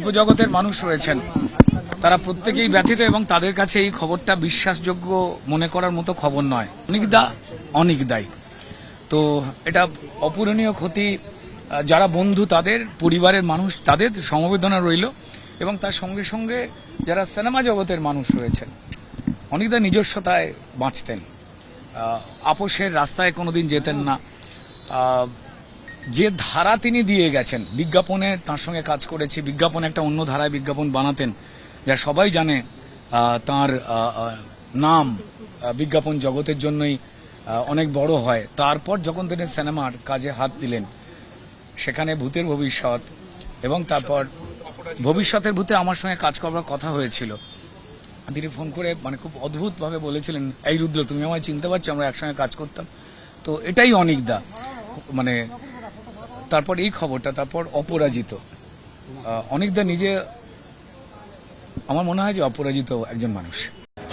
শিল্প জগতের মানুষ রয়েছেন তারা প্রত্যেকেই ব্যথিত এবং তাদের কাছে এই খবরটা বিশ্বাসযোগ্য মনে করার মতো খবর নয়। অনেক দায়ী। তো এটা অপূরণীয় ক্ষতি। যারা বন্ধু, তাদের পরিবারের মানুষ, তাদের সমবেদনা রইল এবং তার সঙ্গে সঙ্গে যারা সিনেমা জগতের মানুষ রয়েছেন, অনেকটা নিজস্বতায় বাঁচতেন, আপোষের রাস্তায় কোনোদিন যেতেন না। যে ধারা তিনি দিয়ে গেছেন, বিজ্ঞাপনে তার সঙ্গে কাজ করেছি, বিজ্ঞাপনে একটা অন্য ধারায় বিজ্ঞাপন বানাতেন, যা সবাই জানে তার নাম বিজ্ঞাপন জগতের জন্যই অনেক বড় হয়। তারপর যখন তিনি সিনেমার কাজে হাত দিলেন, সেখানে ভূতের ভবিষ্যৎ এবং তারপর ভবিষ্যতের ভূতে আমার সঙ্গে কাজ করবার কথা হয়েছিল। তিনি ফোন করে খুব অদ্ভুতভাবে বলেছিলেন, এই রুদ্র, তুমি আমায় চিনতে পারছো, আমরা একসঙ্গে কাজ করতাম। তো এটাই অনেকদা। তারপর এই খবরটা, তারপর অপরাজিত। অনেকদা নিজে, আমার মনে হয় যে অপরাজিত একজন মানুষ।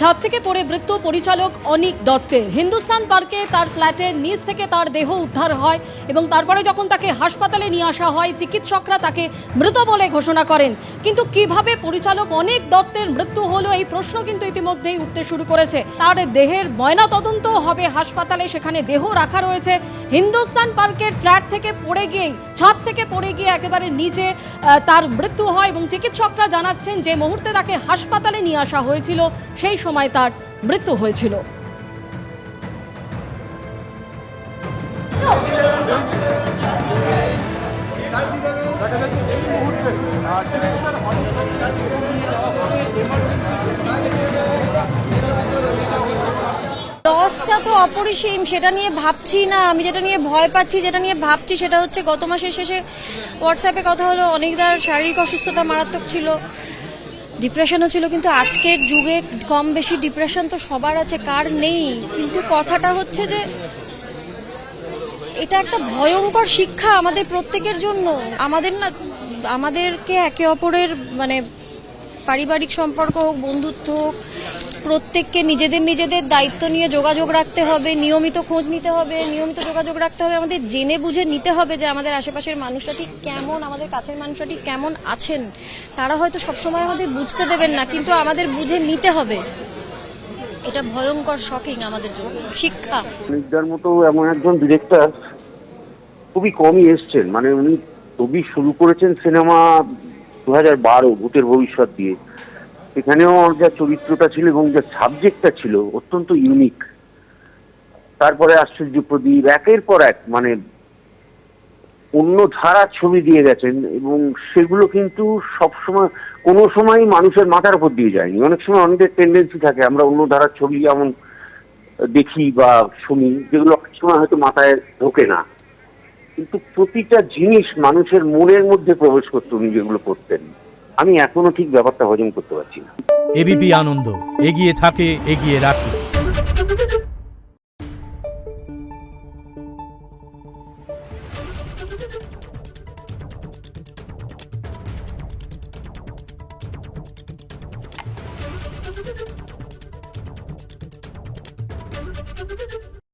ছাদ থেকে পড়ে মৃত্যু পরিচালক অনিক দত্তের। হিন্দুস্তান পার্কে তার ফ্ল্যাটের নিচ থেকে তার দেহ উদ্ধার হয় এবং তারপরে যখন তাকে হাসপাতালে নিয়ে আসা হয়, চিকিৎসকরা তাকে মৃত বলে ঘোষণা করেন। কিন্তু কিভাবে পরিচালক অনিক দত্তের মৃত্যু হলো, এই প্রশ্ন কিন্তু ইতিমধ্যেই উঠতে শুরু করেছে। তার দেহের ময়নাতদন্ত হবে হাসপাতালে, সেখানে দেহ রাখা রয়েছে। হিন্দুস্তান পার্কের ফ্ল্যাট থেকে পড়ে গিয়েই, ছাদ থেকে পড়ে গিয়ে একেবারে নিচে তার মৃত্যু হয় এবং চিকিৎসকরা জানাচ্ছেন যে মুহূর্তে তাকে হাসপাতালে নিয়ে আসা হয়েছিল সেই সময় তার মৃত্যু হয়েছিল। লসটা তো অপরিসীম, সেটা নিয়ে ভাবছি না। আমি যেটা নিয়ে ভয় পাচ্ছি, যেটা নিয়ে ভাবছি, সেটা হচ্ছে গত মাসের শেষে হোয়াটসঅ্যাপে কথা হলো, অনেকদার শারীরিক অসুস্থতা মারাত্মক ছিল, ডিপ্রেশনও ছিল। কিন্তু আজকের যুগে কম বেশি ডিপ্রেশন তো সবার আছে, কার নেই। কিন্তু কথাটা হচ্ছে যে এটা একটা ভয়ঙ্কর শিক্ষা আমাদের প্রত্যেকের জন্য। আমাদেরকে একে অপরের পারিবারিক সম্পর্ক হোক, বন্ধুত্ব হোক, প্রত্যেককে নিজেদের দায়িত্ব নিয়ে যোগাযোগ রাখতে হবে, নিয়মিত খোঁজ নিতে হবে, নিয়মিত যোগাযোগ রাখতে হবে। আমাদের জেনে বুঝে নিতে হবে যে আমাদের আশেপাশের মানুষরা ঠিক কেমন, আমাদের কাছের মানুষরা ঠিক কেমন আছেন। তারা হয়তো সবসময় আমাদের বুঝতে দেবেন না, কিন্তু আমাদের বুঝে নিতে হবে। এটা ভয়ঙ্কর শকিং আমাদের জন্য শিক্ষা। অনিকদার মতো এমন একজন ডিরেক্টর খুবই কমই এসছেন। উনি ছবি শুরু করেছেন সিনেমা 2012 ভূতের ভবিষ্যৎ দিয়ে। এখানেও যা চরিত্রটা ছিল এবং যা সাবজেক্টটা ছিল অত্যন্ত ইউনিক। তারপরে আশ্চর্য প্রদীপ, একের পর এক অন্য ধারার ছবি দিয়ে গেছেন এবং সেগুলো কিন্তু সবসময় কোনো সময় মানুষের মাথার উপর দিয়ে যায়নি। অনেক সময় অনেকের টেন্ডেন্সি থাকে, আমরা অন্য ধারার ছবি যেমন দেখি বা শুনি, যেগুলো অনেক সময় হয়তো মাথায় ঢোকে না, কিন্তু প্রতিটা জিনিস মানুষের মনের মধ্যে প্রবেশ করতো উনি যেগুলো করতেন। আমি এখনো ঠিক ব্যাপারটা হজম করতে পারছি না। এবিপি আনন্দ এগিয়ে থাকে, এগিয়ে রাখে।